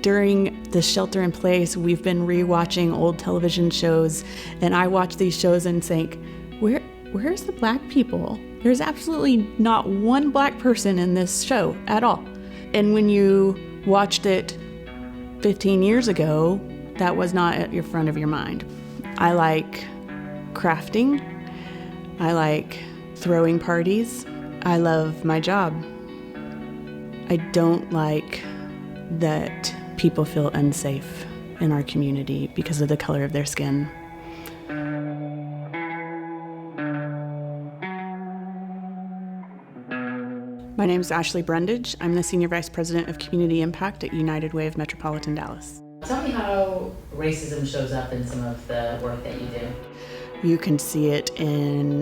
During the shelter in place, we've been rewatching old television shows, and I watch these shows and think, where's the black people? There's absolutely not one black person in this show at all. And when you watched it 15 years ago, that was not at your front of your mind. I like crafting. I like throwing parties. I love my job. I don't like that people feel unsafe in our community because of the color of their skin. My name is Ashley Brundage. I'm the Senior Vice President of Community Impact at United Way of Metropolitan Dallas. Tell me how racism shows up in some of the work that you do. You can see it in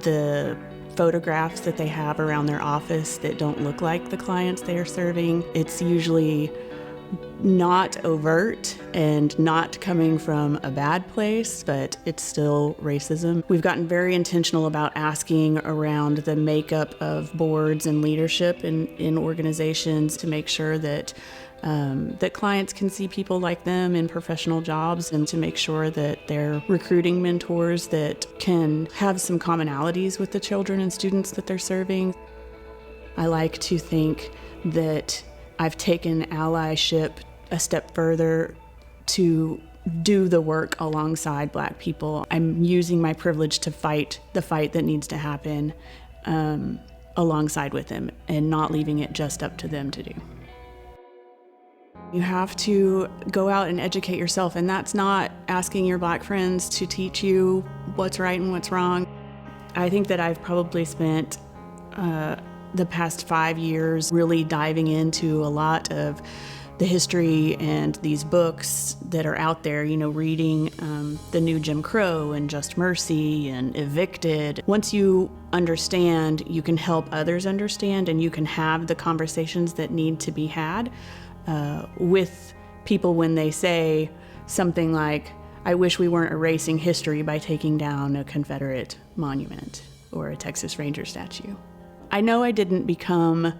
the photographs that they have around their office that don't look like the clients they are serving. It's usually not overt and not coming from a bad place, but it's still racism. We've gotten very intentional about asking around the makeup of boards and leadership in organizations to make sure that that clients can see people like them in professional jobs, and to make sure that they're recruiting mentors that can have some commonalities with the children and students that they're serving. I like to think that I've taken allyship a step further to do the work alongside Black people. I'm using my privilege to fight the fight that needs to happen alongside with them, and not leaving it just up to them to do. You have to go out and educate yourself, and that's not asking your Black friends to teach you what's right and what's wrong. I think that I've probably spent the past 5 years really diving into a lot of the history and these books that are out there, reading the new Jim Crow and Just Mercy and Evicted. Once you understand, you can help others understand, and you can have the conversations that need to be had with people when they say something like, I wish we weren't erasing history by taking down a Confederate monument or a Texas Ranger statue. I know I didn't become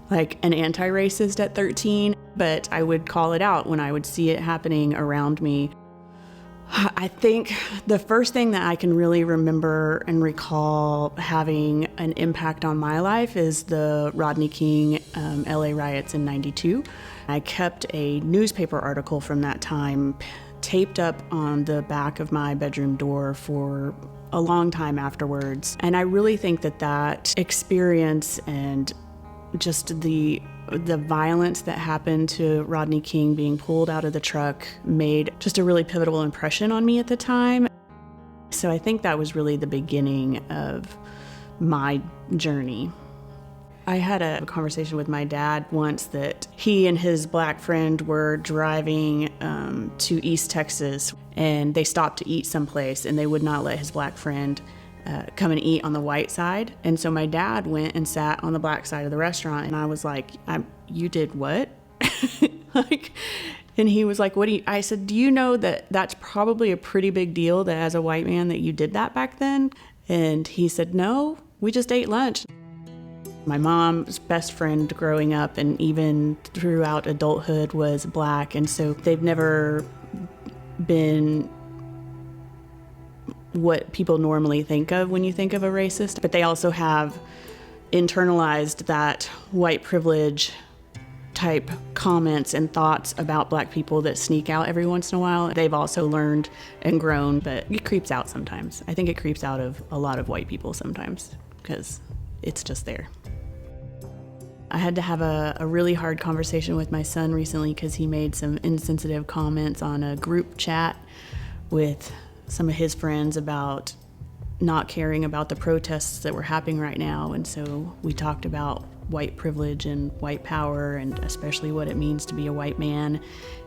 like an anti-racist at 13, but I would call it out when I would see it happening around me. I think the first thing that I can really remember and recall having an impact on my life is the Rodney King LA riots in '92. I kept a newspaper article from that time taped up on the back of my bedroom door for a long time afterwards. And I really think that experience and just the violence that happened to Rodney King being pulled out of the truck made just a really pivotal impression on me at the time. So I think that was really the beginning of my journey. I had a conversation with my dad once that he and his Black friend were driving to East Texas, and they stopped to eat someplace, and they would not let his Black friend come and eat on the white side. And so my dad went and sat on the Black side of the restaurant, and I was like, you did what? And he was like, I said, do you know that that's probably a pretty big deal that as a white man that you did that back then? And he said, no, we just ate lunch. My mom's best friend growing up and even throughout adulthood was Black, and so they've never been what people normally think of when you think of a racist, but they also have internalized that white privilege type comments and thoughts about Black people that sneak out every once in a while. They've also learned and grown, but it creeps out sometimes. I think it creeps out of a lot of white people sometimes because it's just there. I had to have a really hard conversation with my son recently because he made some insensitive comments on a group chat with some of his friends about not caring about the protests that were happening right now. And so we talked about white privilege and white power, and especially what it means to be a white man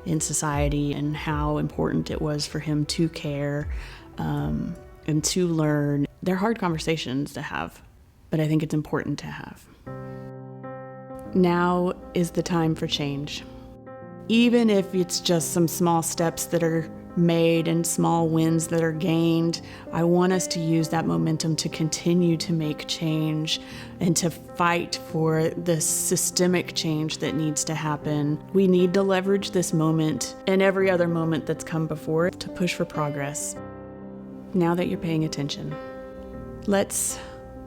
in society, and how important it was for him to care and to learn. They're hard conversations to have, but I think it's important to have. Now is the time for change. Even if it's just some small steps that are made and small wins that are gained. I want us to use that momentum to continue to make change and to fight for the systemic change that needs to happen. We need to leverage this moment and every other moment that's come before it to push for progress. Now that you're paying attention, let's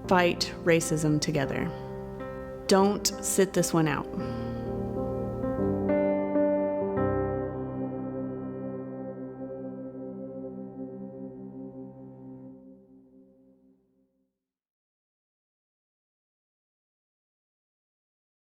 fight racism together. Don't sit this one out.